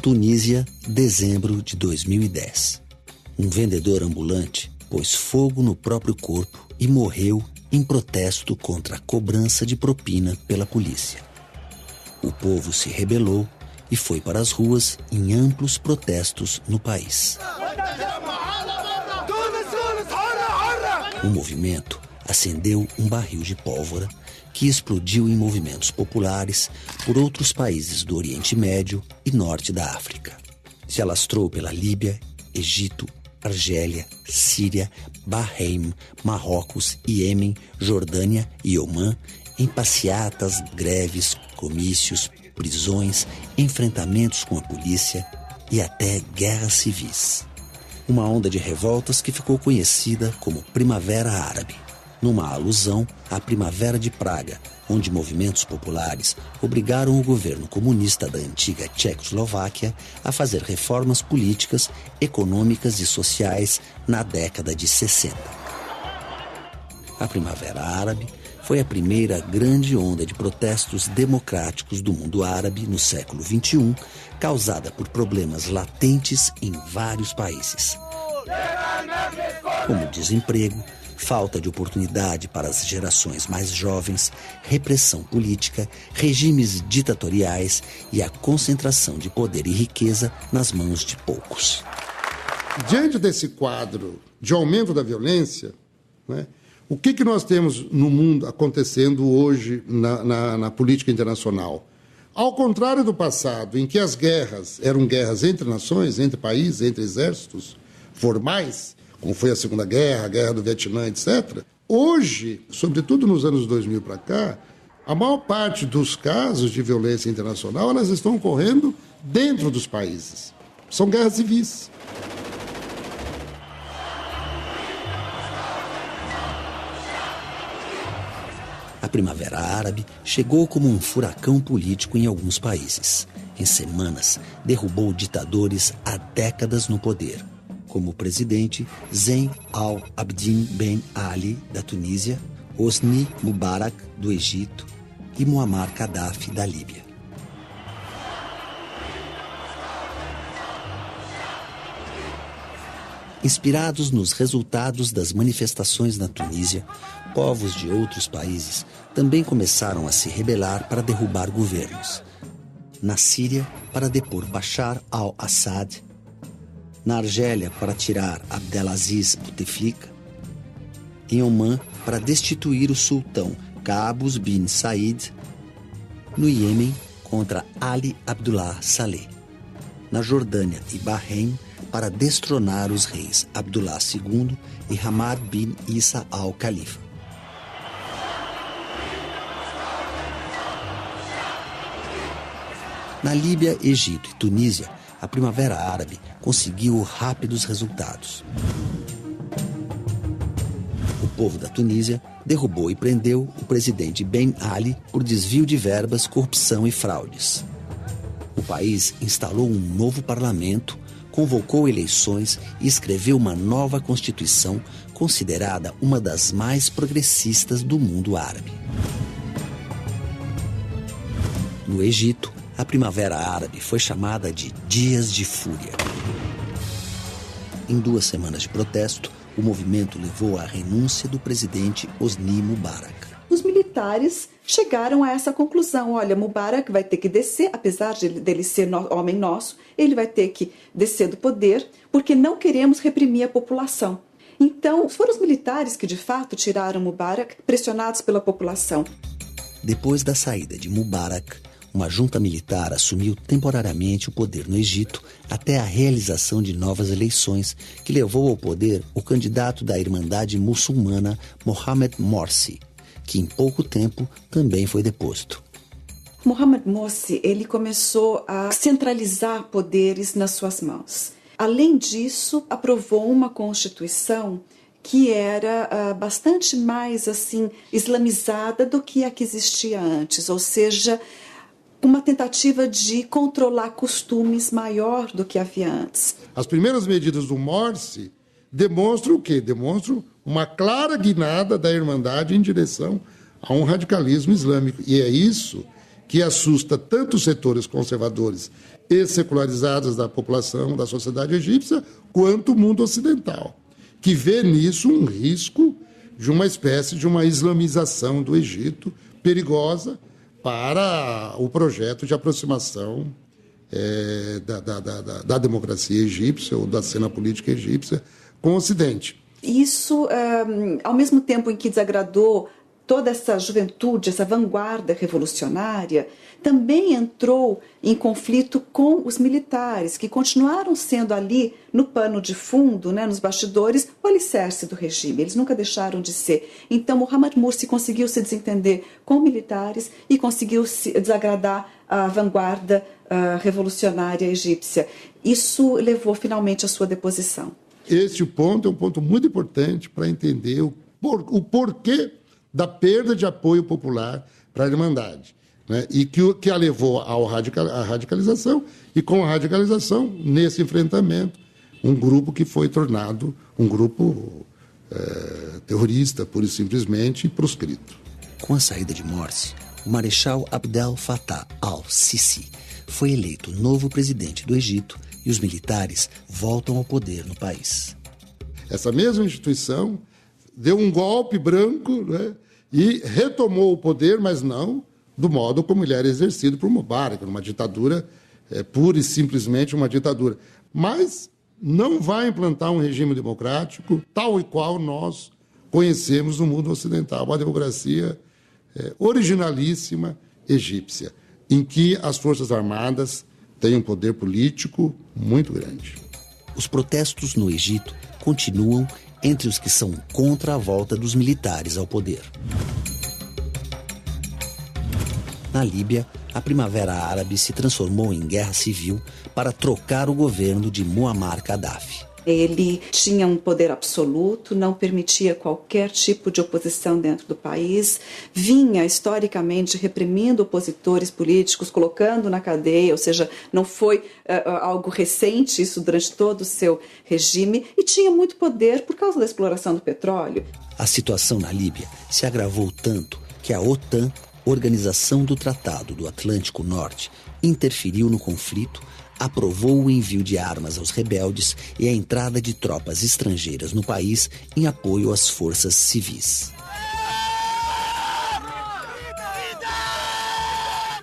Tunísia, dezembro de 2010. Um vendedor ambulante pôs fogo no próprio corpo e morreu em protesto contra a cobrança de propina pela polícia. O povo se rebelou e foi para as ruas em amplos protestos no país. O movimento acendeu um barril de pólvora que explodiu em movimentos populares por outros países do Oriente Médio e Norte da África. Se alastrou pela Líbia, Egito, Argélia, Síria, Bahrein, Marrocos, Iêmen, Jordânia e Omã em passeatas, greves, comícios, prisões, enfrentamentos com a polícia e até guerras civis. Uma onda de revoltas que ficou conhecida como Primavera Árabe, numa alusão à Primavera de Praga, onde movimentos populares obrigaram o governo comunista da antiga Tchecoslováquia a fazer reformas políticas, econômicas e sociais na década de 60. A Primavera Árabe foi a primeira grande onda de protestos democráticos do mundo árabe no século XXI, causada por problemas latentes em vários países, como desemprego, falta de oportunidade para as gerações mais jovens, repressão política, regimes ditatoriais e a concentração de poder e riqueza nas mãos de poucos. Diante desse quadro de aumento da violência, né, o que nós temos no mundo acontecendo hoje na política internacional? Ao contrário do passado, em que as guerras eram guerras entre nações, entre países, entre exércitos formais, como foi a Segunda Guerra, a Guerra do Vietnã, etc. Hoje, sobretudo nos anos 2000 para cá, a maior parte dos casos de violência internacional elas estão ocorrendo dentro dos países. São guerras civis. A Primavera Árabe chegou como um furacão político em alguns países. Em semanas, derrubou ditadores há décadas no poder, como o presidente Zine al-Abidine Ben Ali, da Tunísia, Hosni Mubarak, do Egito, e Muammar Gaddafi, da Líbia. Inspirados nos resultados das manifestações na Tunísia, povos de outros países também começaram a se rebelar para derrubar governos. Na Síria, para depor Bashar al-Assad, na Argélia, para tirar Abdelaziz Bouteflika, em Omã, para destituir o sultão Qaboos bin Said, no Iêmen, contra Ali Abdullah Saleh, na Jordânia e Bahrein, para destronar os reis Abdullah II e Hamad bin Isa al-Khalifa. Na Líbia, Egito e Tunísia, a Primavera Árabe conseguiu rápidos resultados. O povo da Tunísia derrubou e prendeu o presidente Ben Ali por desvio de verbas, corrupção e fraudes. O país instalou um novo parlamento, convocou eleições e escreveu uma nova Constituição considerada uma das mais progressistas do mundo árabe. No Egito, a Primavera Árabe foi chamada de Dias de Fúria. Em 2 semanas de protesto, o movimento levou à renúncia do presidente Hosni Mubarak. Os militares chegaram a essa conclusão: olha, Mubarak vai ter que descer, apesar dele ser homem nosso, ele vai ter que descer do poder, porque não queremos reprimir a população. Então, foram os militares que de fato tiraram Mubarak, pressionados pela população. Depois da saída de Mubarak, uma junta militar assumiu temporariamente o poder no Egito até a realização de novas eleições, que levou ao poder o candidato da Irmandade Muçulmana Mohamed Morsi, que em pouco tempo também foi deposto. Mohamed Morsi, ele começou a centralizar poderes nas suas mãos. Além disso, aprovou uma constituição que era bastante mais islamizada do que a que existia antes, ou seja, uma tentativa de controlar costumes maior do que havia antes. As primeiras medidas do Morsi demonstram o quê? Demonstram uma clara guinada da Irmandade em direção a um radicalismo islâmico. E é isso que assusta tanto os setores conservadores e secularizadas da população, da sociedade egípcia, quanto o mundo ocidental, que vê nisso um risco de uma espécie de uma islamização do Egito perigosa para o projeto de aproximação da democracia egípcia ou da cena política egípcia com o Ocidente. Isso, ao mesmo tempo em que desagradou toda essa juventude, essa vanguarda revolucionária, também entrou em conflito com os militares, que continuaram sendo ali, no pano de fundo, nos bastidores, o alicerce do regime. Eles nunca deixaram de ser. Então, Mohamed Morsi conseguiu se desentender com militares e conseguiu se desagradar a vanguarda revolucionária egípcia. Isso levou finalmente à sua deposição. Este ponto é um ponto muito importante para entender o porquê da perda de apoio popular para a Irmandade, né? E que a levou à radicalização, e com a radicalização, nesse enfrentamento, um grupo que foi tornado um grupo terrorista, pura e simplesmente, proscrito. Com a saída de Morsi, o Marechal Abdel Fattah al-Sisi foi eleito novo presidente do Egito e os militares voltam ao poder no país. Essa mesma instituição deu um golpe branco, né, e retomou o poder, mas não do modo como ele era exercido por Mubarak, numa ditadura, pura e simplesmente uma ditadura. Mas não vai implantar um regime democrático tal e qual nós conhecemos no mundo ocidental, uma democracia originalíssima egípcia, em que as Forças Armadas têm um poder político muito grande. Os protestos no Egito continuam entre os que são contra a volta dos militares ao poder. Na Líbia, a Primavera Árabe se transformou em guerra civil para trocar o governo de Muammar Gaddafi. Ele tinha um poder absoluto, não permitia qualquer tipo de oposição dentro do país, vinha historicamente reprimindo opositores políticos, colocando na cadeia, ou seja, não foi algo recente isso durante todo o seu regime, e tinha muito poder por causa da exploração do petróleo. A situação na Líbia se agravou tanto que a OTAN, Organização do Tratado do Atlântico Norte, interferiu no conflito, aprovou o envio de armas aos rebeldes e a entrada de tropas estrangeiras no país em apoio às forças civis.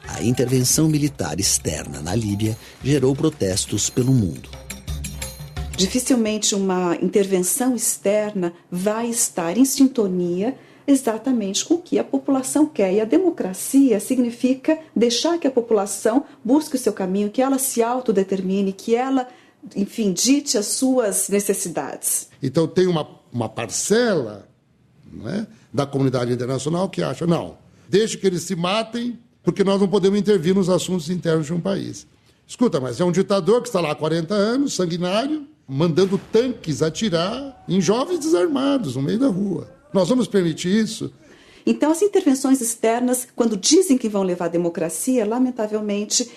A intervenção militar externa na Líbia gerou protestos pelo mundo. Dificilmente uma intervenção externa vai estar em sintonia exatamente com o que a população quer. E a democracia significa deixar que a população busque o seu caminho, que ela se autodetermine, que ela, enfim, dite as suas necessidades. Então tem uma parcela, né, da comunidade internacional que acha, não, deixe que eles se matem, porque nós não podemos intervir nos assuntos internos de um país. Escuta, mas é um ditador que está lá há 40 anos, sanguinário, mandando tanques atirar em jovens desarmados no meio da rua. Nós vamos permitir isso? Então, as intervenções externas, quando dizem que vão levar a democracia, lamentavelmente,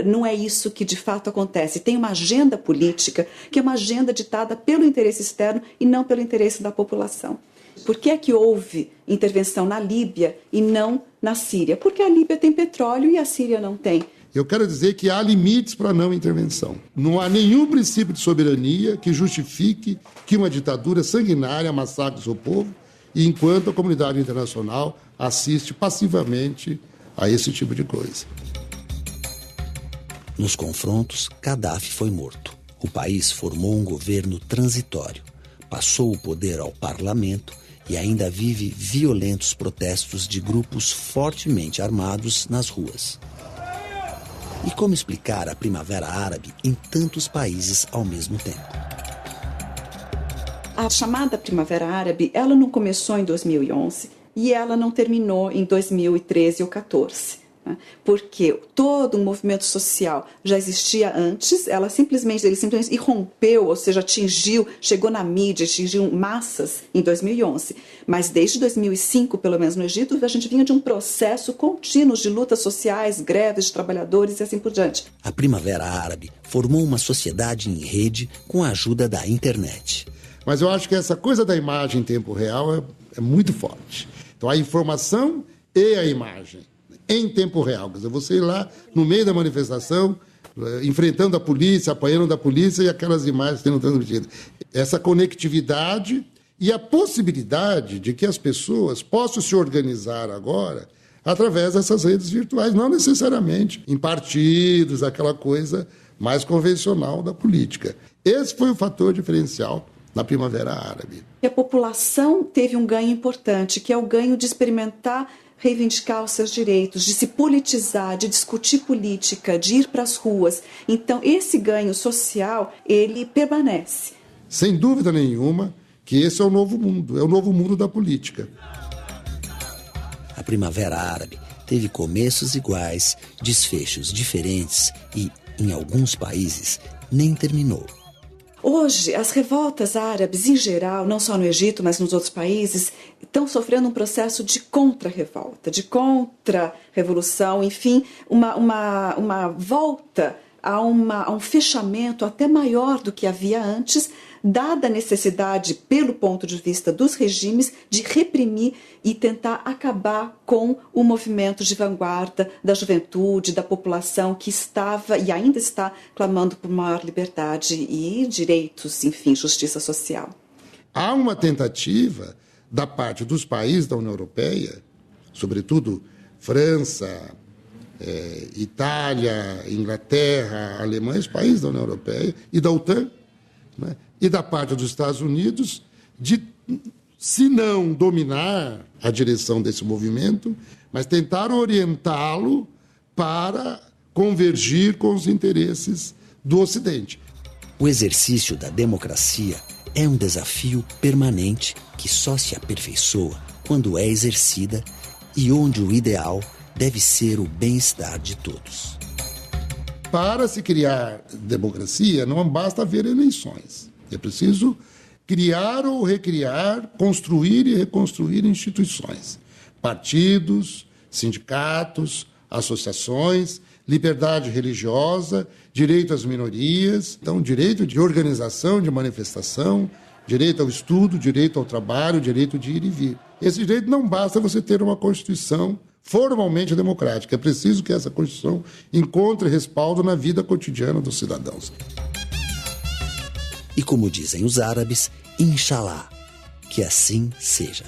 não é isso que de fato acontece. Tem uma agenda política, que é uma agenda ditada pelo interesse externo e não pelo interesse da população. Por que é que houve intervenção na Líbia e não na Síria? Porque a Líbia tem petróleo e a Síria não tem. Eu quero dizer que há limites para a não intervenção. Não há nenhum princípio de soberania que justifique que uma ditadura sanguinária massacre o seu povo, e enquanto a comunidade internacional assiste passivamente a esse tipo de coisa. Nos confrontos, Gaddafi foi morto. O país formou um governo transitório, passou o poder ao parlamento e ainda vive violentos protestos de grupos fortemente armados nas ruas. E como explicar a Primavera Árabe em tantos países ao mesmo tempo? A chamada Primavera Árabe, ela não começou em 2011 e ela não terminou em 2013 ou 2014. Né? Porque todo um movimento social já existia antes, ele simplesmente irrompeu, ou seja, chegou na mídia, atingiu massas em 2011. Mas desde 2005, pelo menos no Egito, a gente vinha de um processo contínuo de lutas sociais, greves de trabalhadores e assim por diante. A Primavera Árabe formou uma sociedade em rede com a ajuda da internet. Mas eu acho que essa coisa da imagem em tempo real é muito forte. Então, a informação e a imagem em tempo real. Quer dizer, você ir lá no meio da manifestação, enfrentando a polícia, apanhando da polícia e aquelas imagens sendo transmitidas. Essa conectividade e a possibilidade de que as pessoas possam se organizar agora através dessas redes virtuais, não necessariamente em partidos, aquela coisa mais convencional da política. Esse foi o fator diferencial na Primavera Árabe. E a população teve um ganho importante, que é o ganho de experimentar reivindicar os seus direitos, de se politizar, de discutir política, de ir para as ruas. Então, esse ganho social, ele permanece. Sem dúvida nenhuma que esse é o novo mundo da política. A Primavera Árabe teve começos iguais, desfechos diferentes e, em alguns países, nem terminou. Hoje, as revoltas árabes, em geral, não só no Egito, mas nos outros países, estão sofrendo um processo de contra-revolta, de contra-revolução, enfim, uma volta a um fechamento até maior do que havia antes, dada a necessidade, pelo ponto de vista dos regimes, de reprimir e tentar acabar com o movimento de vanguarda da juventude, da população que estava e ainda está clamando por maior liberdade e direitos, enfim, justiça social. Há uma tentativa da parte dos países da União Europeia, sobretudo França, Itália, Inglaterra, Alemanha, os países da União Europeia e da OTAN, né? E da parte dos Estados Unidos, de, se não dominar a direção desse movimento, mas tentar orientá-lo para convergir com os interesses do Ocidente. O exercício da democracia é um desafio permanente que só se aperfeiçoa quando é exercida e onde o ideal deve ser o bem-estar de todos. Para se criar democracia, não basta haver eleições. É preciso criar ou recriar, construir e reconstruir instituições. Partidos, sindicatos, associações, liberdade religiosa, direito às minorias, então direito de organização, de manifestação, direito ao estudo, direito ao trabalho, direito de ir e vir. Esse direito não basta você ter uma Constituição formalmente democrática. É preciso que essa Constituição encontre respaldo na vida cotidiana dos cidadãos. E como dizem os árabes, Inshallah, que assim seja.